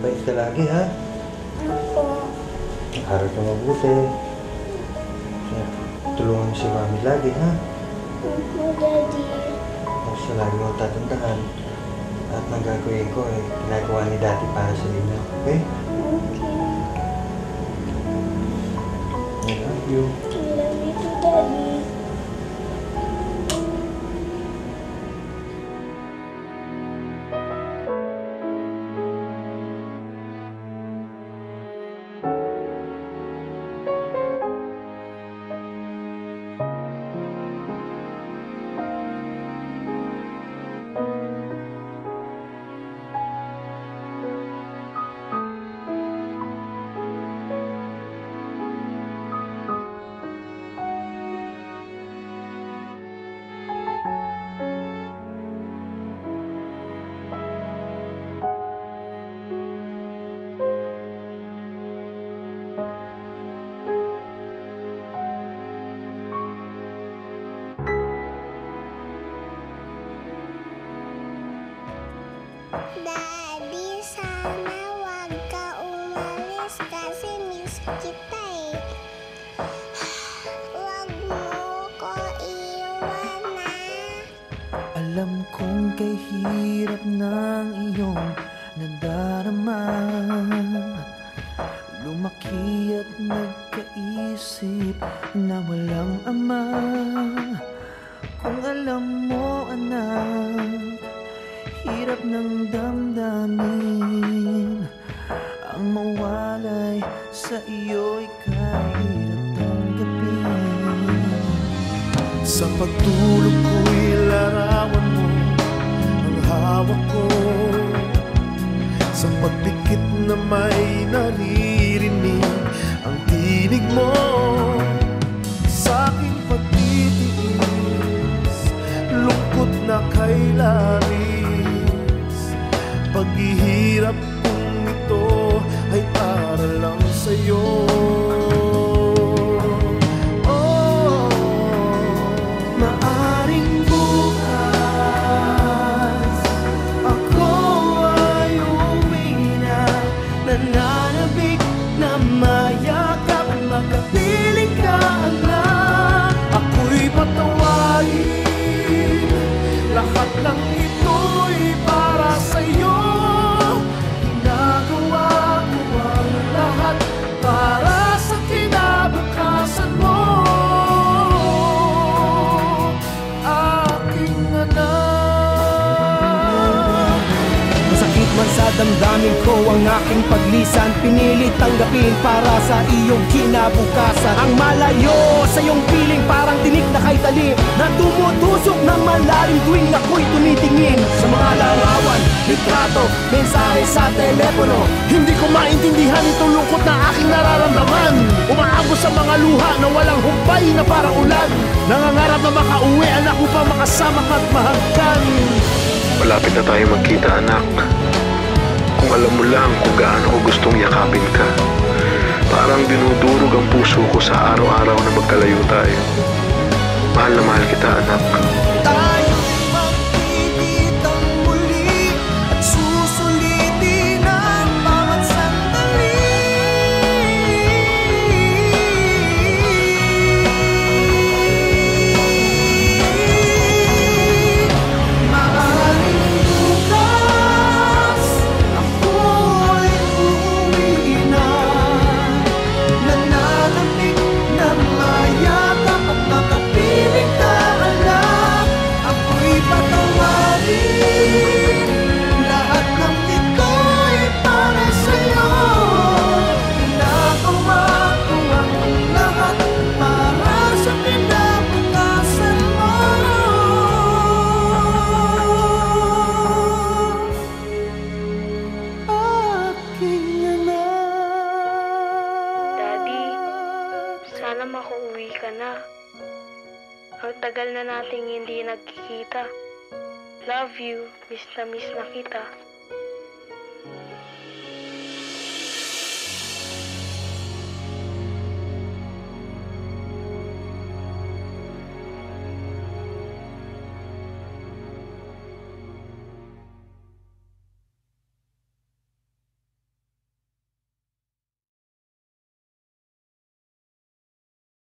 Mabait ka lagi, ha? Opo. Harap ka mabuti. Tulungan mo si Mami lagi, ha? Opo, Daddy. Basta lagi mo tatandaan. At ng gagawin ko, ginagawa ni Daddy para sa inyo. Okay? Okay. I love you. I love you too, Daddy. Daddy, sana wag ka umalis kasi miss kita eh. Wag mo ko iwan na. Alam kong kay hirap ng iyong nadarama. Lumaki at nagkaisip na walang ama. Kung alam mo, anak, hirap ng damdamin. Ang mawalay sa iyo'y kahirap tanggapin. Sa pagtulog ko'y larawan mo ang hawak ko. Sa pagdikit na may naririnig ang tinig mo. Sa aking pagtitiis, lungkot na kay laris. Paghihirap kong ito ay para lang sa'yo. Oh, maaring bukas ako ay uwi na, nananabik na mayakap at makapiling ka, anak. Ako'y patawarin, lahat ng ito'y para sa'yo. Ginagawa ko ang lahat para sa kinabukasan mo, aking anak. Masakit man sa damdamin ko ang aking paglisan, pinilit tanggapin para sa iyong kinabukasan. Ang malayo sa iyong piling parang tinik na kay talim na tumutusok ng malalim tuwing ako'y tumitingin sa mga larawan, litrato, mensahe sa telepono. Hindi ko maintindihan itong lungkot na aking nararamdaman. Umaabot sa mga luha na walang humpay na parang ulan. Nangangarap na makauwi, anak, upang makasama ka at mahagkan. Malapit na tayo magkita, anak. Kung alam mo lang kung gaano ko gustong yakapin ka. Parang dinudurog ang puso ko sa araw-araw na magkalayo tayo. Mahal na mahal kita, anak. Tayo'y magkikitang muli at susulitin ang bawat sandali. Maaaring bukas ako'y uuwi na, nananabik na mayakap at makapiling ka, anak. Ako'y patawarin, lahat ng ito'y para sa'yo. Ginagawa ko ang lahat para sa kinabukasan mo, aking anak. Daddy, sana makauwi ka na. Ang tagal na nating hindi nagkikita. Love you, miss na kita.